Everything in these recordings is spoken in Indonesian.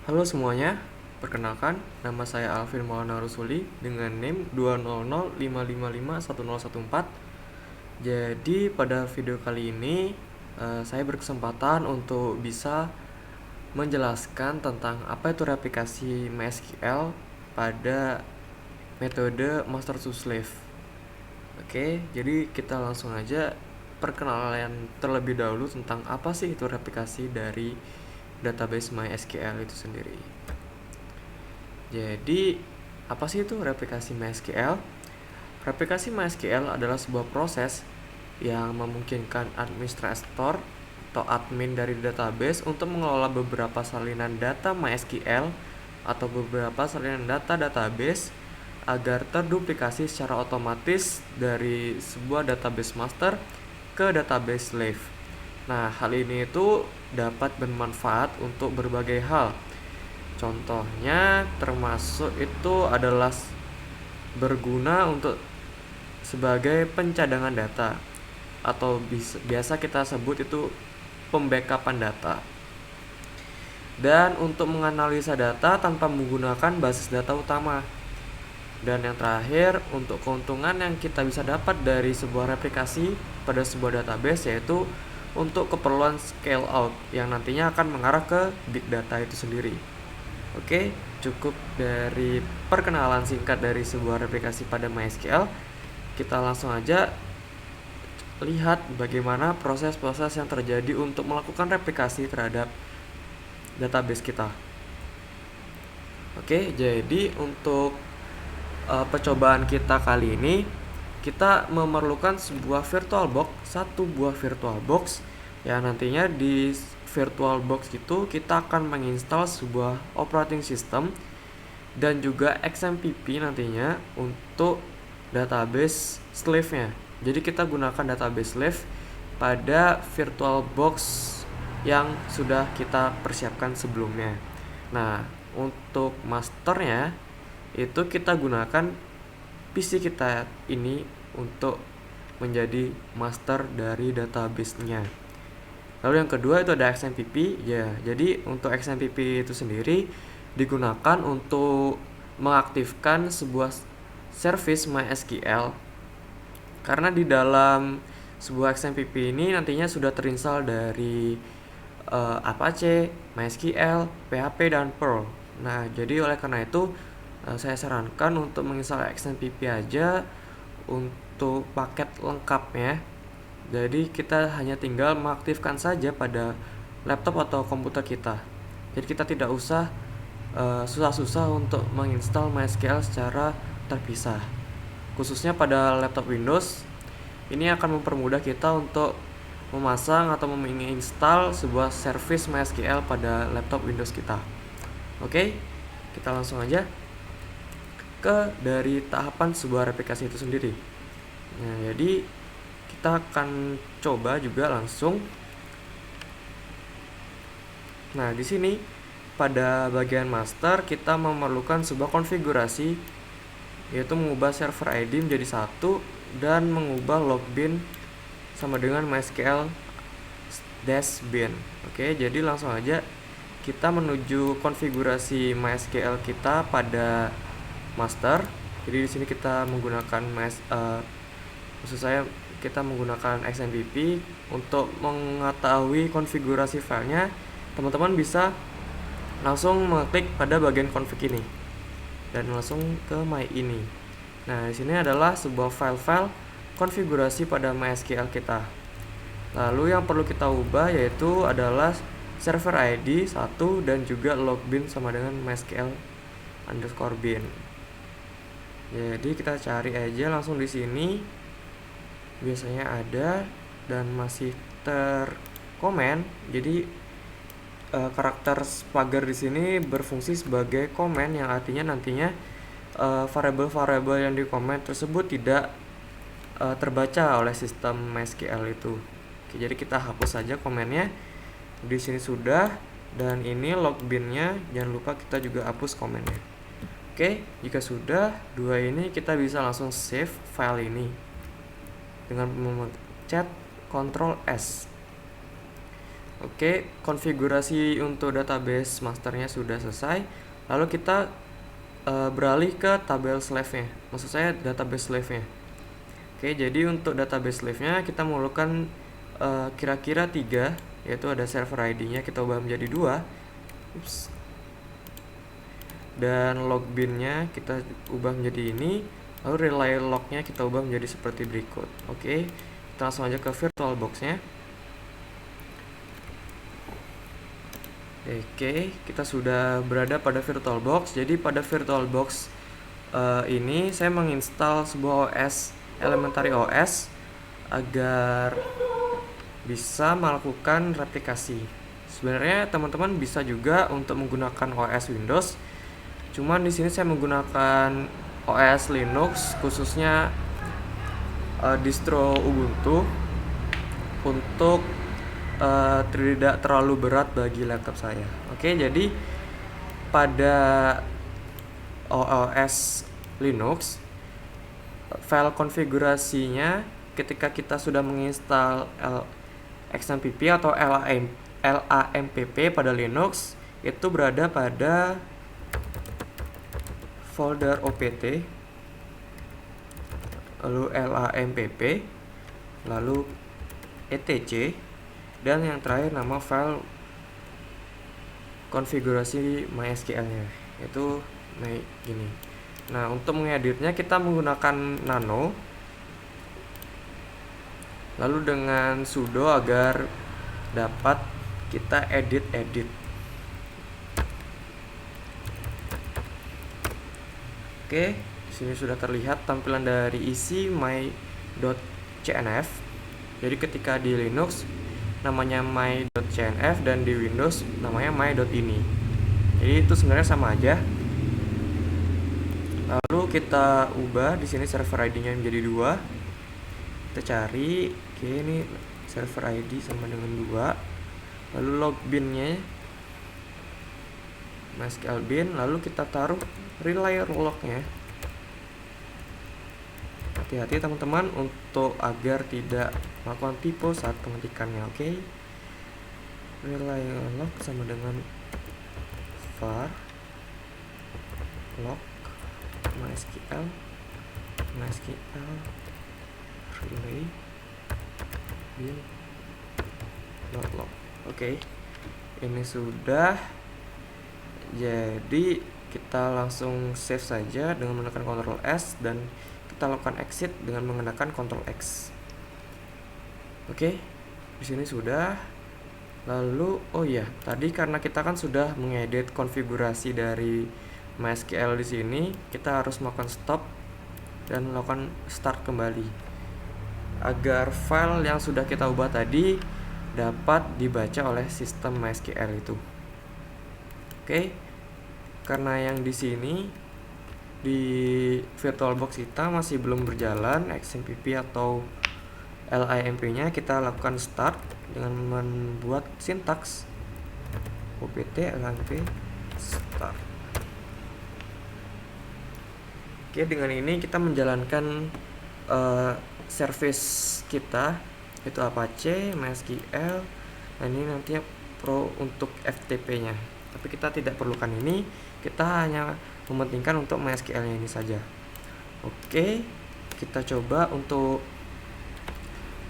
Halo semuanya, perkenalkan nama saya Alvin Maulana Rusuli dengan NIM 20055551014. Jadi pada video kali ini saya berkesempatan untuk bisa menjelaskan tentang apa itu replikasi MySQL pada metode master to slave. Oke, jadi kita langsung aja perkenalan terlebih dahulu tentang apa sih itu replikasi dari database MySQL itu sendiri. Jadi, apa sih itu replikasi MySQL? Replikasi MySQL adalah sebuah proses yang memungkinkan administrator atau admin dari database untuk mengelola beberapa salinan data MySQL atau beberapa salinan data database agar terduplikasi secara otomatis dari sebuah database master ke database slave. Nah, hal ini itu dapat bermanfaat untuk berbagai hal. Contohnya termasuk itu adalah berguna untuk sebagai pencadangan data atau biasa kita sebut itu pembackupan data. Dan untuk menganalisa data tanpa menggunakan basis data utama. Dan yang terakhir, untuk keuntungan yang kita bisa dapat dari sebuah replikasi pada sebuah database yaitu untuk keperluan scale out yang nantinya akan mengarah ke big data itu sendiri. Oke, cukup dari perkenalan singkat dari sebuah replikasi pada MySQL. Kita langsung aja lihat bagaimana proses-proses yang terjadi untuk melakukan replikasi terhadap database kita. Oke, jadi untuk percobaan kita kali ini, kita memerlukan sebuah VirtualBox, satu buah VirtualBox yang nantinya di VirtualBox itu kita akan menginstal sebuah operating system dan juga XMPP nantinya untuk database slave-nya. Jadi kita gunakan database slave pada VirtualBox yang sudah kita persiapkan sebelumnya. Nah, untuk masternya itu kita gunakan PC kita ini untuk menjadi master dari database-nya. Lalu yang kedua itu ada XMPP ya. Jadi untuk XMPP itu sendiri digunakan untuk mengaktifkan sebuah service MySQL karena di dalam sebuah XMPP ini nantinya sudah terinstall dari Apache, MySQL, PHP dan Perl. Nah, jadi oleh karena itu saya sarankan untuk menginstal XMPP aja untuk paket lengkapnya. Jadi kita hanya tinggal mengaktifkan saja pada laptop atau komputer kita. Jadi kita tidak usah susah-susah untuk menginstal MySQL secara terpisah. Khususnya pada laptop Windows, ini akan mempermudah kita untuk memasang atau menginstal sebuah service MySQL pada laptop Windows kita. Oke, kita langsung aja dari tahapan sebuah replikasi itu sendiri. Nah, jadi kita akan coba juga langsung. Nah, di sini pada bagian master kita memerlukan sebuah konfigurasi yaitu mengubah server ID menjadi 1 dan mengubah login sama dengan MySQL-bin. Oke, jadi langsung aja kita menuju konfigurasi MySQL kita pada master. Jadi di sini kita menggunakan maksud saya kita menggunakan XMPP untuk mengetahui konfigurasi filenya. Teman-teman bisa langsung mengklik pada bagian config ini dan langsung ke my ini. Nah, di sini adalah sebuah file-file konfigurasi pada MySQL kita. Lalu yang perlu kita ubah yaitu adalah server ID 1 dan juga login sama dengan MySQL_bin. Jadi kita cari aja langsung di sini. Biasanya ada dan masih terkomen. Jadi karakter pagar di sini berfungsi sebagai komen yang artinya nantinya variabel-variabel yang dikomen tersebut tidak terbaca oleh sistem MySQL itu. Oke, jadi kita hapus saja komennya. Di sini sudah, dan ini logbinnya, jangan lupa kita juga hapus komennya. Oke, jika sudah dua ini kita bisa langsung save file ini dengan memencet Ctrl S. Oke, konfigurasi untuk database masternya sudah selesai. Lalu kita beralih ke tabel slave-nya. Maksud saya database slave-nya. Oke, jadi untuk database slave-nya kita memerlukan kira-kira 3, yaitu ada server ID-nya kita ubah menjadi 2. Dan logbin-nya kita ubah menjadi ini. Lalu relay log-nya kita ubah menjadi seperti berikut. Oke, kita langsung aja ke VirtualBox-nya. Oke, kita sudah berada pada VirtualBox. Jadi pada VirtualBox ini saya menginstal sebuah OS, Elementary OS, agar bisa melakukan replikasi. Sebenarnya teman-teman bisa juga untuk menggunakan OS Windows. Cuman di sini saya menggunakan OS Linux, khususnya distro Ubuntu, untuk tidak terlalu berat bagi laptop saya. Oke, jadi pada OS Linux, file konfigurasinya ketika kita sudah menginstal XMPP atau LAMPP pada Linux, itu berada pada folder OPT, lalu LAMPP, lalu etc, dan yang terakhir nama file konfigurasi MySQL-nya, itu gini. Nah, untuk mengeditnya kita menggunakan nano, lalu dengan sudo agar dapat kita edit. Oke, di sini sudah terlihat tampilan dari isi my.cnf. Jadi ketika di Linux namanya my.cnf dan di Windows namanya my.ini. Jadi itu sebenarnya sama aja. Lalu kita ubah di sini server ID-nya menjadi 2. Kita cari, oke, ini server ID sama dengan 2. Lalu logbin-nya MySQL bin, lalu kita taruh relay log-nya. Hati-hati teman-teman untuk agar tidak melakukan typo saat pengetikannya. Oke, relay log sama dengan var log MySQL relay bin log. Oke, ini sudah. Jadi kita langsung save saja dengan menggunakan Ctrl S, dan kita lakukan exit dengan menggunakan Ctrl X. Oke, di sini sudah. Lalu oh iya, tadi karena kita kan sudah mengedit konfigurasi dari MySQL di sini, kita harus melakukan stop dan melakukan start kembali agar file yang sudah kita ubah tadi dapat dibaca oleh sistem MySQL itu. Oke, karena yang di sini di VirtualBox kita masih belum berjalan XMPP atau LAMP-nya, kita lakukan start dengan membuat sintaks opt LAMP start. Oke, dengan ini kita menjalankan service kita, itu Apache, MySQL. Nah, ini nantinya pro untuk FTP-nya, tapi kita tidak perlukan ini, kita hanya mementingkan untuk MySQL-nya ini saja. Oke, kita coba untuk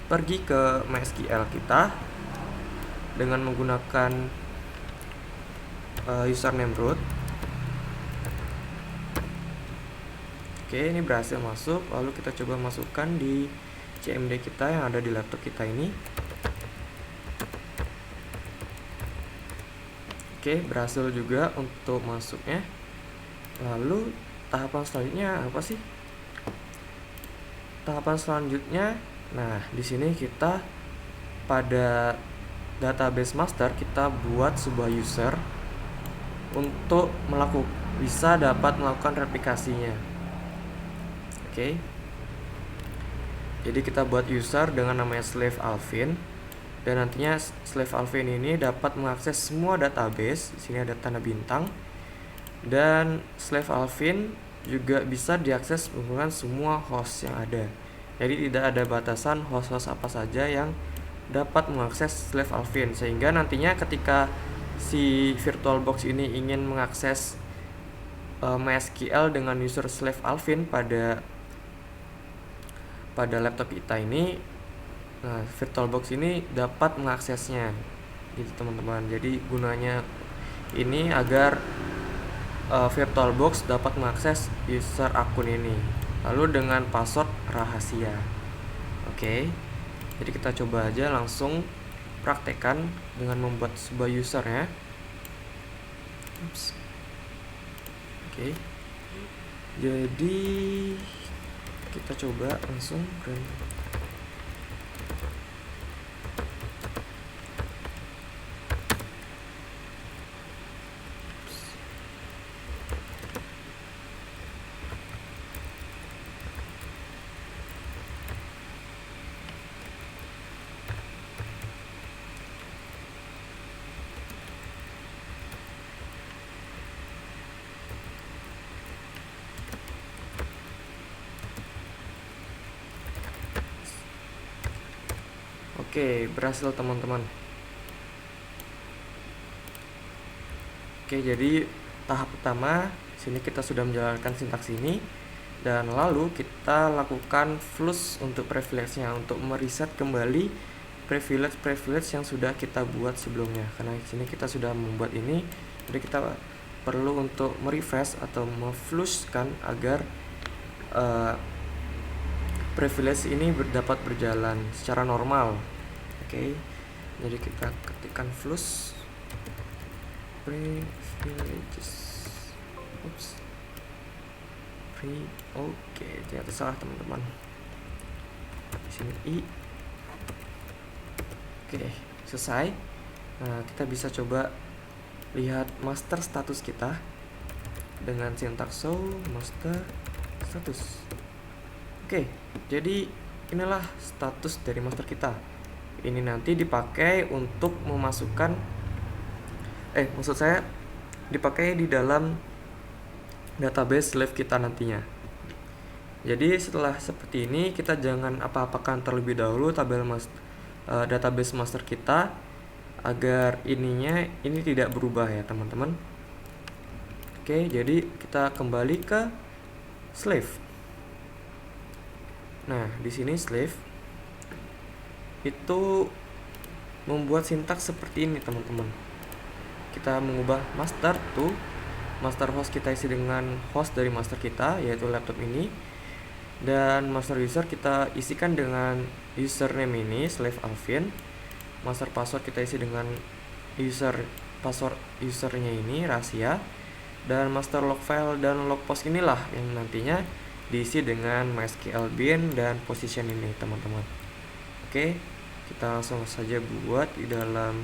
pergi ke MySQL kita dengan menggunakan username root. Oke, ini berhasil masuk. Lalu kita coba masukkan di CMD kita yang ada di laptop kita ini. Oke, berhasil juga untuk masuknya. Lalu tahapan selanjutnya apa sih? Tahapan selanjutnya, nah di sini kita pada database master kita buat sebuah user untuk bisa dapat melakukan replikasinya. Oke, jadi kita buat user dengan namanya slave Alvin, dan nantinya slave Alvin ini dapat mengakses semua database. Di sini ada tanda bintang, dan slave Alvin juga bisa diakses menggunakan semua host yang ada. Jadi tidak ada batasan host-host apa saja yang dapat mengakses slave Alvin, sehingga nantinya ketika si VirtualBox ini ingin mengakses MySQL dengan user slave Alvin pada laptop kita ini, nah VirtualBox ini dapat mengaksesnya gitu teman-teman. Jadi gunanya ini agar VirtualBox dapat mengakses user akun ini, lalu dengan password rahasia. Oke, jadi kita coba aja langsung praktekkan dengan membuat sebuah user ya. Oke, jadi kita coba langsung run. Oke, berhasil teman-teman. Oke, jadi tahap pertama sini kita sudah menjalankan sintaks ini, dan lalu kita lakukan flush untuk privilege-nya, untuk mereset kembali privilege yang sudah kita buat sebelumnya. Karena di sini kita sudah membuat ini, jadi kita perlu untuk merefresh atau memflushkan agar privilege ini dapat berjalan secara normal. Oke, jadi kita ketikkan flush privileges. Oke, ternyata salah teman-teman. Di sini i. Oke, selesai. Nah, kita bisa coba lihat master status kita dengan sintaks show master status. Oke, jadi inilah status dari master kita. Ini nanti dipakai untuk memasukkan dipakai di dalam database slave kita nantinya. Jadi setelah seperti ini, kita jangan apa-apakan terlebih dahulu database master kita agar ini tidak berubah ya teman-teman. Oke, jadi kita kembali ke slave. Nah, di sini slave itu membuat sintaks seperti ini teman-teman. Kita mengubah master to master host, kita isi dengan host dari master kita, yaitu laptop ini, dan master user kita isikan dengan username ini slave Alvin. Master password kita isi dengan password usernya ini rahasia, dan master log file dan log post inilah yang nantinya diisi dengan MySQL bin dan position ini teman-teman. Oke, kita langsung saja buat di dalam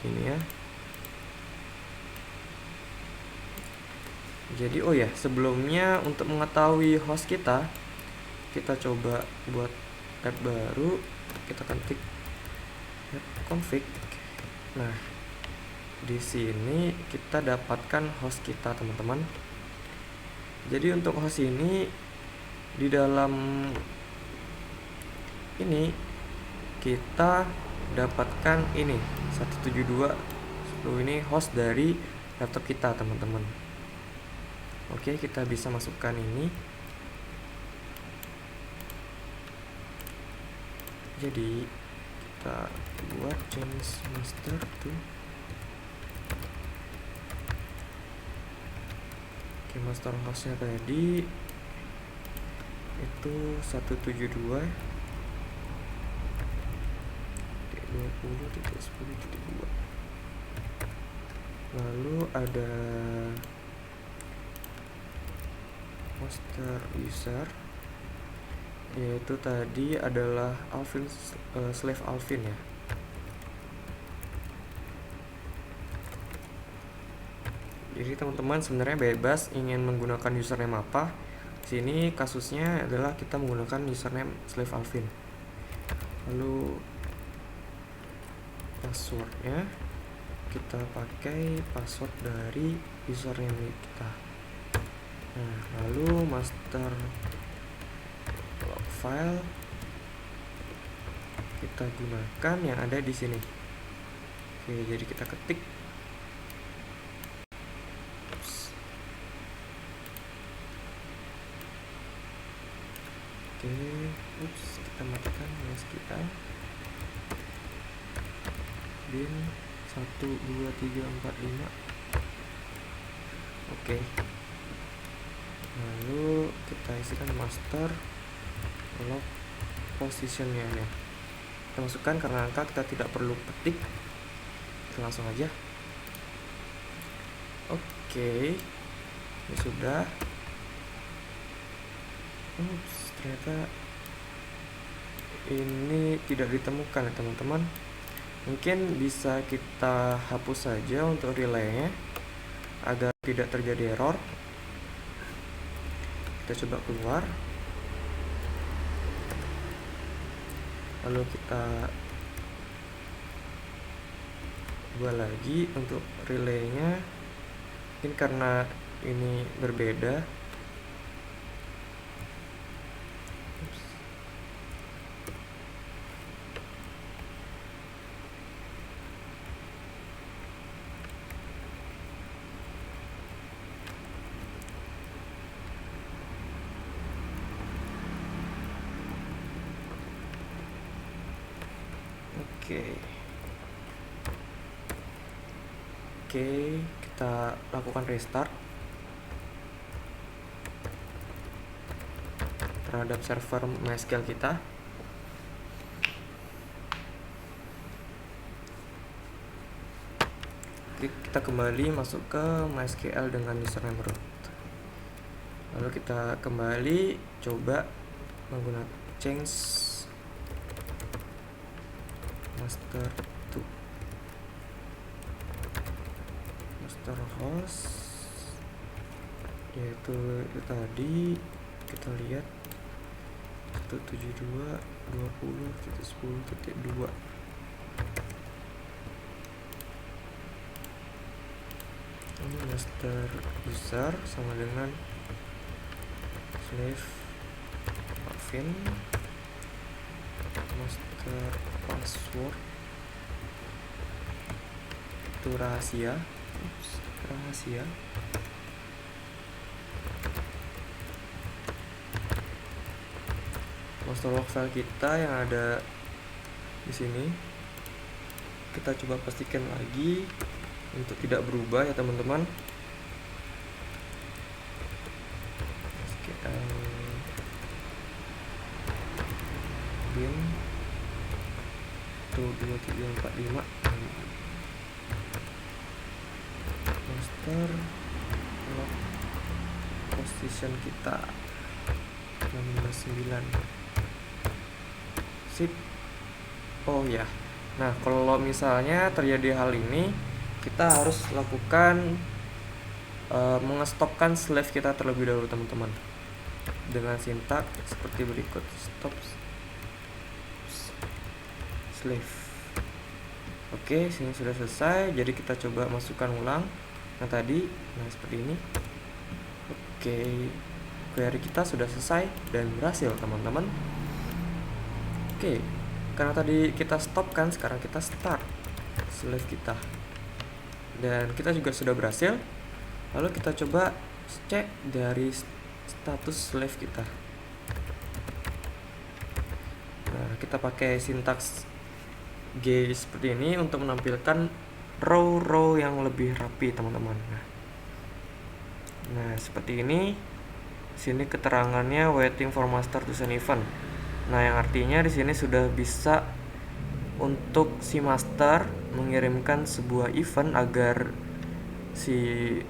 ini ya. Jadi sebelumnya untuk mengetahui host kita coba buat tab baru, kita ketik config. Nah, di sini kita dapatkan host kita teman-teman. Jadi untuk host ini di dalam ini kita dapatkan ini 172 ini host dari laptop kita teman-teman. Oke, kita bisa masukkan ini. Jadi kita buat change master to master hostnya tadi itu 172 20.10.2. Lalu ada master user, yaitu tadi adalah Alvin, slave Alvin ya. Jadi teman-teman sebenarnya bebas ingin menggunakan username apa. Sini kasusnya adalah kita menggunakan username slave Alvin. Lalu passwordnya kita pakai password dari username kita. Nah, lalu master log file kita gunakan yang ada di sini. Oke, jadi kita ketik. Oke, kita matikan MySQL. Bin 1 2 3 4 5. Oke. Lalu kita isikan master log positionnya nih. Kita masukkan karena angka kita tidak perlu ketik. Kita langsung aja. Oke. Ini sudah. Ternyata ini tidak ditemukan ya teman-teman. Mungkin bisa kita hapus saja untuk relaynya agar tidak terjadi error. Kita coba keluar, lalu kita buat lagi untuk relaynya. Mungkin karena ini berbeda. Oke, kita lakukan restart terhadap server MySQL kita. Oke, kita kembali masuk ke MySQL dengan username root. Lalu kita kembali coba menggunakan change master to master host, yaitu itu tadi kita lihat 172.20.10.2. ini master user sama dengan slave admin, master password itu rahasia. Master log file kita yang ada di sini kita coba pastikan lagi untuk tidak berubah ya teman-teman. SQL bin 12345 master log position kita 169. Sip. Oh ya. Nah, kalau misalnya terjadi hal ini, kita harus lakukan mengestopkan slave kita terlebih dahulu teman-teman, dengan sintak seperti berikut: stop slave. Oke, sini sudah selesai. Jadi kita coba masukkan ulang yang tadi. Nah, seperti ini. Oke, query kita sudah selesai dan berhasil teman-teman. Oke, karena tadi kita stop kan, sekarang kita start slave kita dan kita juga sudah berhasil. Lalu kita coba cek dari status slave kita. Nah, kita pakai sintaks G seperti ini untuk menampilkan row yang lebih rapi teman-teman. Nah, seperti ini. Sini keterangannya waiting for master to send event. Nah, yang artinya di sini sudah bisa untuk si master mengirimkan sebuah event agar si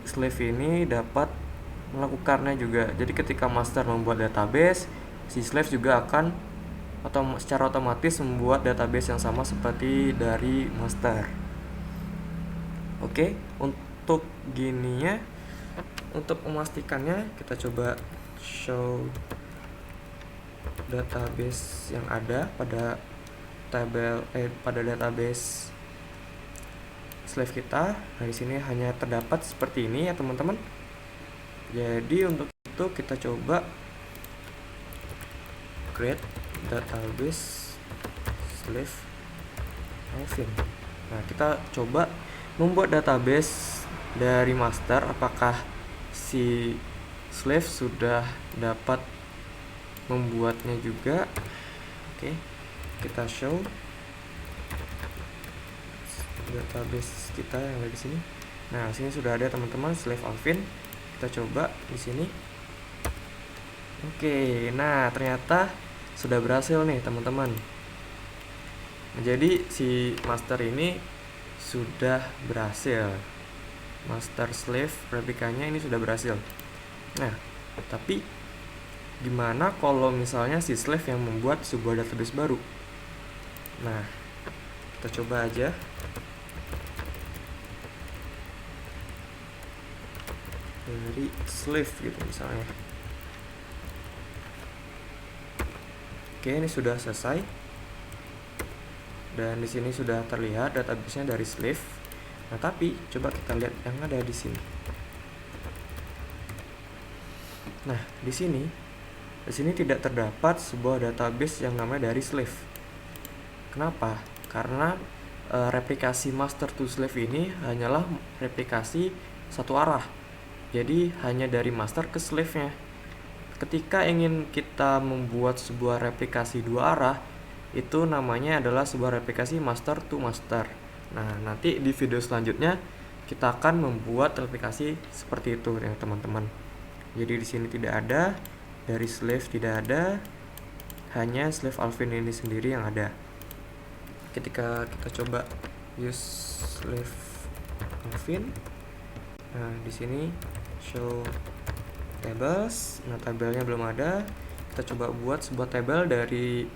slave ini dapat melakukannya juga. Jadi ketika master membuat database, si slave juga akan secara otomatis membuat database yang sama seperti dari master. Oke, untuk gininya, untuk memastikannya kita coba show database yang ada pada pada database slave kita. Nah, di sini hanya terdapat seperti ini ya teman-teman. Jadi untuk itu kita coba create database slave Alvin. Nah, kita coba membuat database dari master. Apakah si slave sudah dapat membuatnya juga? Oke, kita show database kita yang ada di sini. Nah, sini sudah ada teman-teman slave Alvin. Kita coba di sini. Oke, nah ternyata sudah berhasil nih teman-teman. Jadi si master ini sudah berhasil. Master slave replikanya ini sudah berhasil. Nah, tapi gimana kalau misalnya si slave yang membuat sebuah database baru? Nah, kita coba aja. Dari slave gitu misalnya. Oke, ini sudah selesai. Dan di sini sudah terlihat database-nya dari slave. Nah, tapi coba kita lihat yang ada di sini. Nah, di sini tidak terdapat sebuah database yang namanya dari slave. Kenapa? Karena replikasi master to slave ini hanyalah replikasi satu arah. Jadi hanya dari master ke slave-nya. Ketika ingin kita membuat sebuah replikasi dua arah, itu namanya adalah sebuah replikasi master to master. Nah, nanti di video selanjutnya kita akan membuat replikasi seperti itu ya teman-teman. Jadi di sini tidak ada, dari slave tidak ada, hanya slave Alvin ini sendiri yang ada. Ketika kita coba use slave Alvin, nah di sini show tables. Nah, tabelnya belum ada. Kita coba buat sebuah tabel dari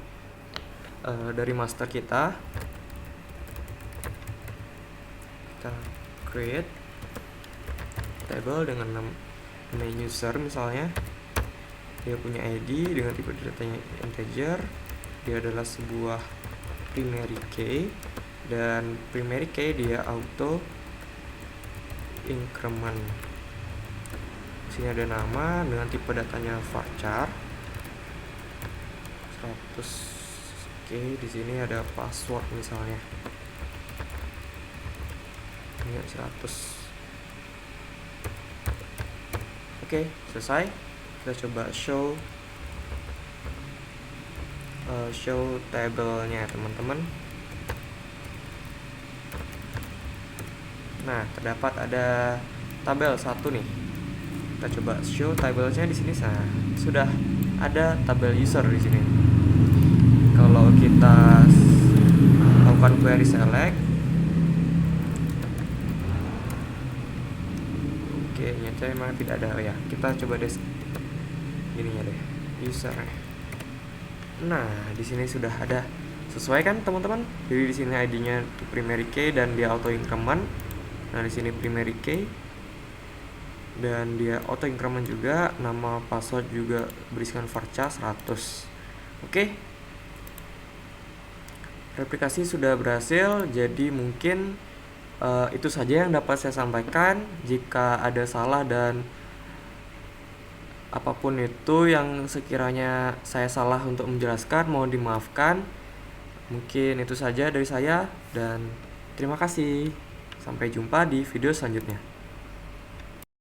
master kita. Kita create table dengan nama user misalnya. Dia punya ID dengan tipe datanya integer. Dia adalah sebuah primary key, dan primary key dia auto increment. Sini ada nama dengan tipe datanya varchar 100. Oke, di sini ada password misalnya. Ini 100. Oke, selesai. Kita coba show tabelnya teman-teman. Nah, terdapat ada tabel 1 nih. Kita coba show tabelnya di sini. Nah, sudah ada tabel user di sini. Kalau kita lakukan query select, oke, nyata memang tidak ada ya. Kita coba deh ininya deh, user. Nah, di sini sudah ada sesuai kan teman-teman? Jadi di sini ID-nya primary key dan dia auto increment. Nah, di sini primary key dan dia auto increment juga. Nama password juga berisikan varchar 100. Oke. Replikasi sudah berhasil, jadi mungkin itu saja yang dapat saya sampaikan. Jika ada salah dan apapun itu yang sekiranya saya salah untuk menjelaskan, mohon dimaafkan. Mungkin itu saja dari saya, dan terima kasih. Sampai jumpa di video selanjutnya.